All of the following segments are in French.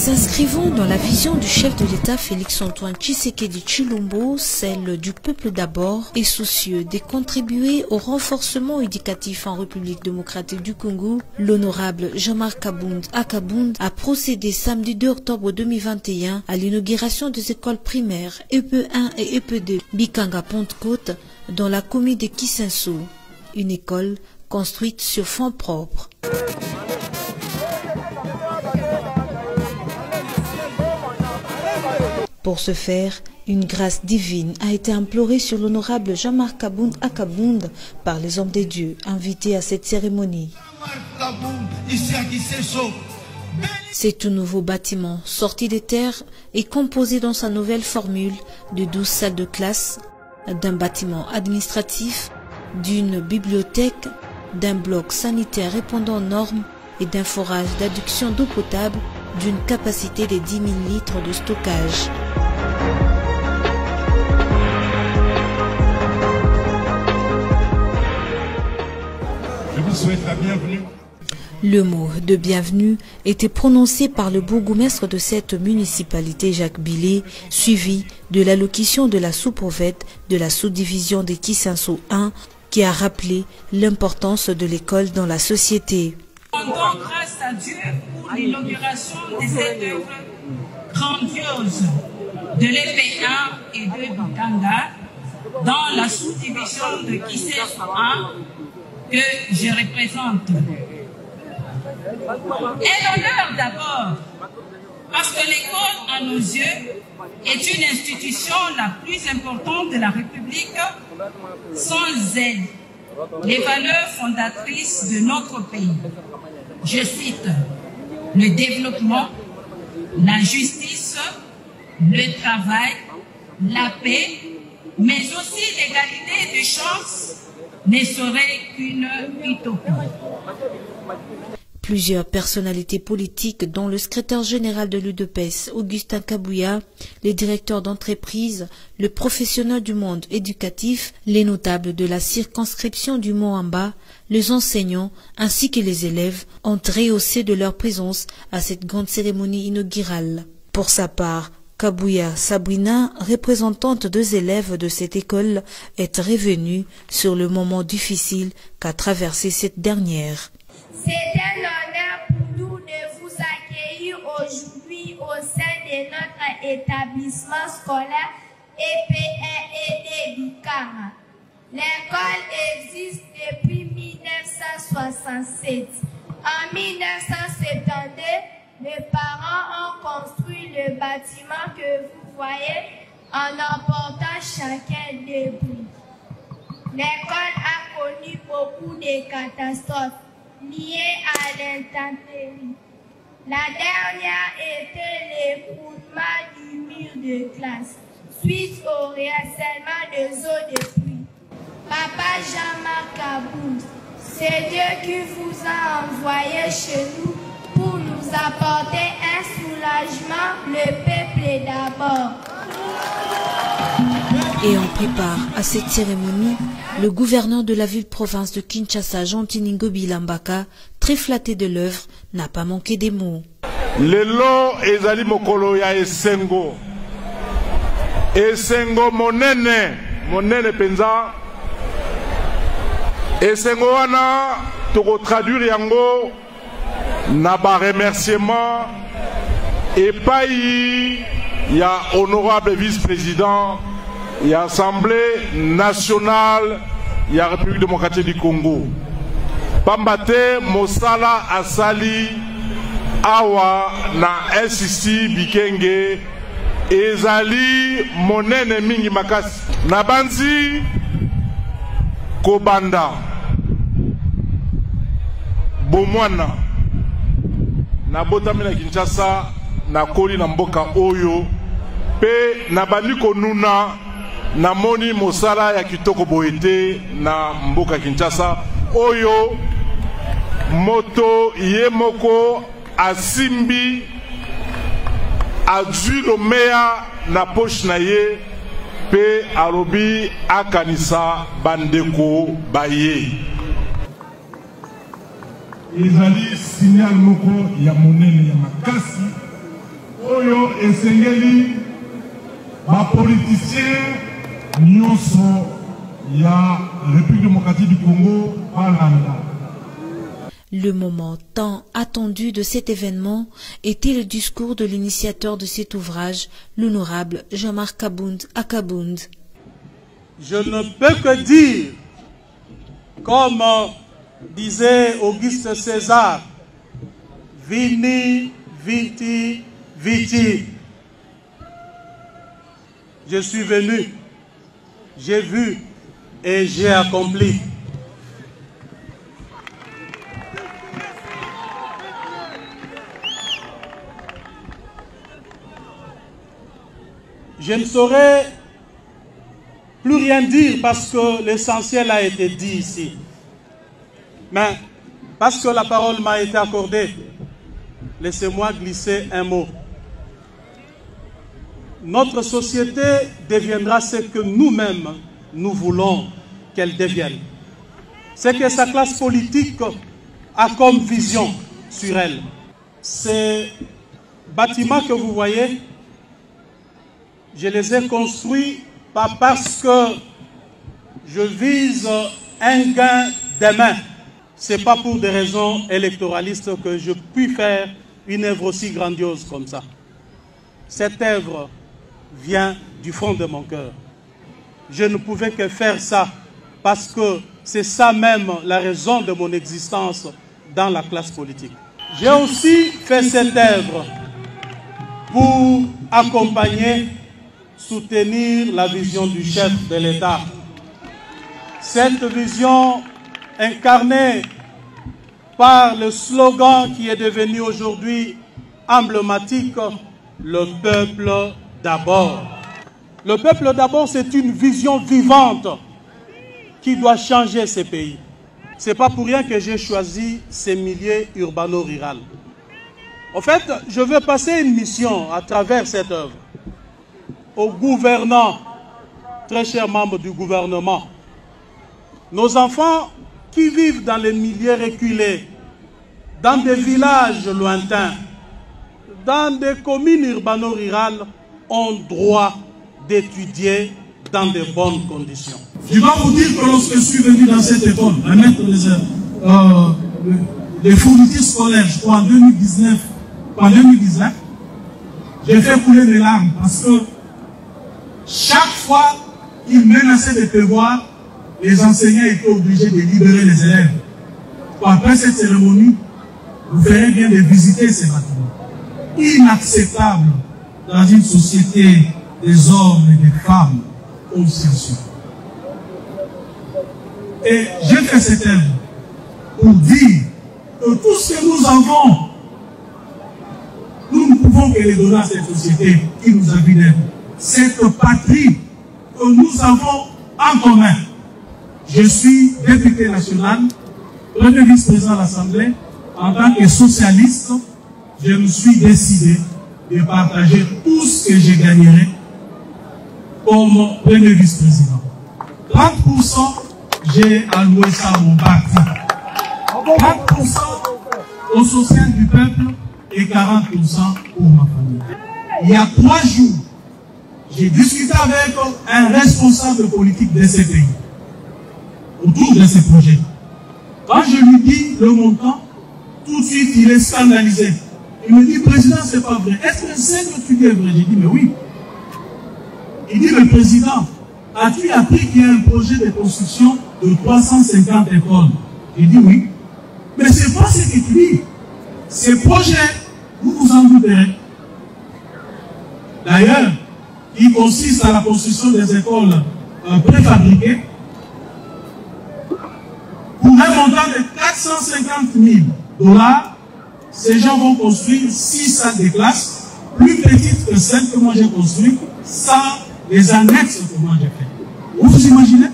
S'inscrivant dans la vision du chef de l'État Félix-Antoine Tshisekedi Tshilombo, celle du peuple d'abord, et soucieux de contribuer au renforcement éducatif en République démocratique du Congo, l'honorable Jean-Marc Akabound a procédé samedi 2 octobre 2021 à l'inauguration des écoles primaires EP1 et EP2 Bikanga Pentecôte dans la commune de Kisenso, une école construite sur fonds propres. Pour ce faire, une grâce divine a été implorée sur l'honorable Jean-Marc Akabound par les hommes de Dieu invités à cette cérémonie. Ce tout nouveau bâtiment, sorti des terres, est composé dans sa nouvelle formule de 12 salles de classe, d'un bâtiment administratif, d'une bibliothèque, d'un bloc sanitaire répondant aux normes et d'un forage d'adduction d'eau potable d'une capacité de 10 000 litres de stockage. Je vous souhaite la bienvenue. Le mot de bienvenue était prononcé par le bourgmestre de cette municipalité, Jacques Billet, suivi de l'allocution de la sous-préfète de la sous-division de Kisenso 1, qui a rappelé l'importance de l'école dans la société. Rendons grâce à Dieu pour l'inauguration de cette œuvre grandiose de l'EP1 et de Bikanga dans la sous-division de Kisenso 1 que je représente. Et l'honneur d'abord, parce que l'école, à nos yeux, est une institution la plus importante de la République. Sans elle, les valeurs fondatrices de notre pays, je cite, le développement, la justice, le travail, la paix, mais aussi l'égalité des chances, ne serait qu'une utopie. Plusieurs personnalités politiques, dont le secrétaire général de l'UDPS, Augustin Kabouya, les directeurs d'entreprise, le professionnel du monde éducatif, les notables de la circonscription du Moamba, les enseignants ainsi que les élèves ont rehaussé de leur présence à cette grande cérémonie inaugurale. Pour sa part, Kabouya Sabrina, représentante des élèves de cette école, est revenue sur le moment difficile qu'a traversé cette dernière. C'est un honneur pour nous de vous accueillir aujourd'hui au sein de notre établissement scolaire EP1 et Bikanga. L'école existe depuis 1967. En 1972, mes parents ont construit le bâtiment que vous voyez en emportant chacun des bouts. L'école a connu beaucoup de catastrophes liées à l'intempérie. La dernière était l'écroulement du mur de classe suite au ruissellement des eaux de pluie. Papa Jean-Marc Akabound, c'est Dieu qui vous a envoyé chez nous pour nous apporter un soulagement, le peuple d'abord. Et on prépare à cette cérémonie le gouverneur de la ville-province de Kinshasa, Jean Tiningobi Lambaka, très flatté de l'œuvre, n'a pas manqué des mots. Lelo ezali mokolo ya esengo. Esengo monene penza. Esengo wana toko traduire yango na ba remerciement epai ya honorable vice-président et Assemblée nationale de la République démocratique du Congo. Pambate Mosala Asali Awa na SCC Bikenge Ezali Monene Mingi Makasi Nabanzi Kobanda Bomwana Nabotami na Kinshasa Nakoli na mboka Oyo Pe Nabandi Konuna Namoni Mosala ya kitoko boete na mboka Kinshasa Oyo moto yemoko asimbi azwi lomea na poche na ye pe alobi akanisa bandeko baye. Ezali signal moko ya monene ya makasi oyo esengeli ba politiciens nyonso ya République démocratique du Congo balanda. Le moment tant attendu de cet événement était le discours de l'initiateur de cet ouvrage, l'honorable Jean-Marc Kabound Akabound. Je ne peux que dire, comme disait Auguste César, Vini, Viti, Viti. Je suis venu, j'ai vu et j'ai accompli. Je ne saurais plus rien dire parce que l'essentiel a été dit ici. Mais parce que la parole m'a été accordée, laissez-moi glisser un mot. Notre société deviendra ce que nous-mêmes nous voulons qu'elle devienne. C'est que sa classe politique a comme vision sur elle. Ces bâtiments que vous voyez, je les ai construits pas parce que je vise un gain demain. Ce n'est pas pour des raisons électoralistes que je puis faire une œuvre aussi grandiose comme ça. Cette œuvre vient du fond de mon cœur. Je ne pouvais que faire ça parce que c'est ça même la raison de mon existence dans la classe politique. J'ai aussi fait cette œuvre pour accompagner, soutenir la vision du chef de l'État. Cette vision incarnée par le slogan qui est devenu aujourd'hui emblématique, le peuple d'abord. Le peuple d'abord, c'est une vision vivante qui doit changer ces pays. Ce n'est pas pour rien que j'ai choisi ces milieux urbano-rural. En fait, je veux passer une mission à travers cette œuvre aux gouvernants, très chers membres du gouvernement. Nos enfants qui vivent dans les milieux reculés, dans des villages lointains, dans des communes urbano-rurales, ont droit d'étudier dans de bonnes conditions. Je vais vous dire que lorsque je suis venu dans cette école, à mettre les fournitures scolaires, je crois en 2019, j'ai fait couler mes larmes parce que chaque fois qu'ils menaçaient de pleuvoir, les enseignants étaient obligés de libérer les élèves. Après cette cérémonie, vous ferez bien de visiter ces bâtiments. Inacceptable dans une société des hommes et des femmes consciencieux. Et j'ai fait cette œuvre pour dire que tout ce que nous avons, nous ne pouvons que les donner à cette société qui nous a vu d'être. Cette patrie que nous avons en commun. Je suis député national, premier vice-président de l'Assemblée. En tant que socialiste, je me suis décidé de partager tout ce que je gagnerai comme premier vice-président. 30%, j'ai alloué ça à mon parti. 30% au social du peuple et 40% pour ma famille. Il y a 3 jours, j'ai discuté avec un responsable politique de ce pays autour de ce projet. Quand je lui dis le montant, tout de suite il est scandalisé. Il me dit, président, c'est pas vrai. Est-ce que c'est que tu dis est vrai? J'ai dit, mais oui. Il dit, mais président, as-tu appris qu'il y a un projet de construction de 350 écoles? J'ai dit oui. Mais c'est pas ce que tu dis. Ces projets, vous vous en douterez. D'ailleurs, il consiste à la construction des écoles préfabriquées pour un montant de 450 000 $. Ces gens vont construire 6 salles de classe, plus petites que celles que moi j'ai construites, sans les annexes que moi j'ai fait. Vous vous imaginez?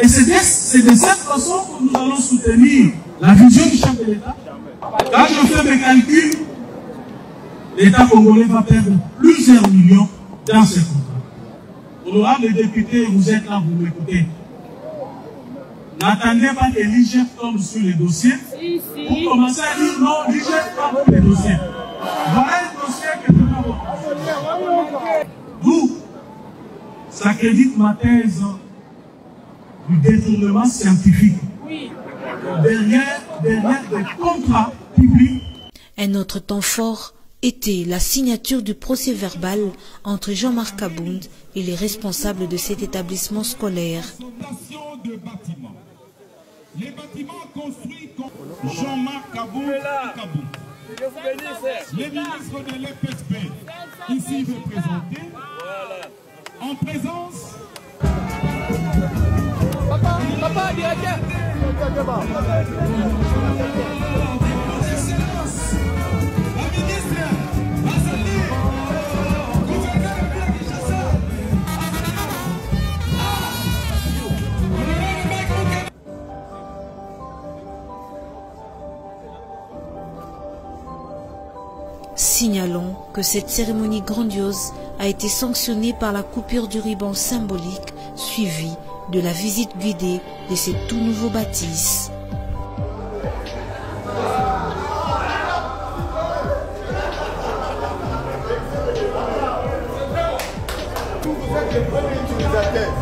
Et c'est de cette façon que nous allons soutenir la vision du chef de l'État. Quand je fais mes calculs, l'État congolais va perdre plusieurs millions dans ce contrat. Honorable député, vous êtes là, vous m'écoutez. N'attendez pas que l'IGF tombe sur les dossiers. Vous commencez à dire non, l'IGF tombe sur les dossiers. Voilà un dossier que nous avons. D'où s'accrédite ma thèse du détournement scientifique. Derrière des contrats publics. Un autre temps fort était la signature du procès-verbal entre Jean-Marc Kabound et les responsables de cet établissement scolaire. Les bâtiments construits comme Jean-Marc Kabound. Les ministres de l'EPSP, ici représentés, en présence. Papa, directeur. Signalons que cette cérémonie grandiose a été sanctionnée par la coupure du ruban symbolique suivie de la visite guidée de ces tout nouveaux bâtisses. Vous êtes les premiers utilisateurs.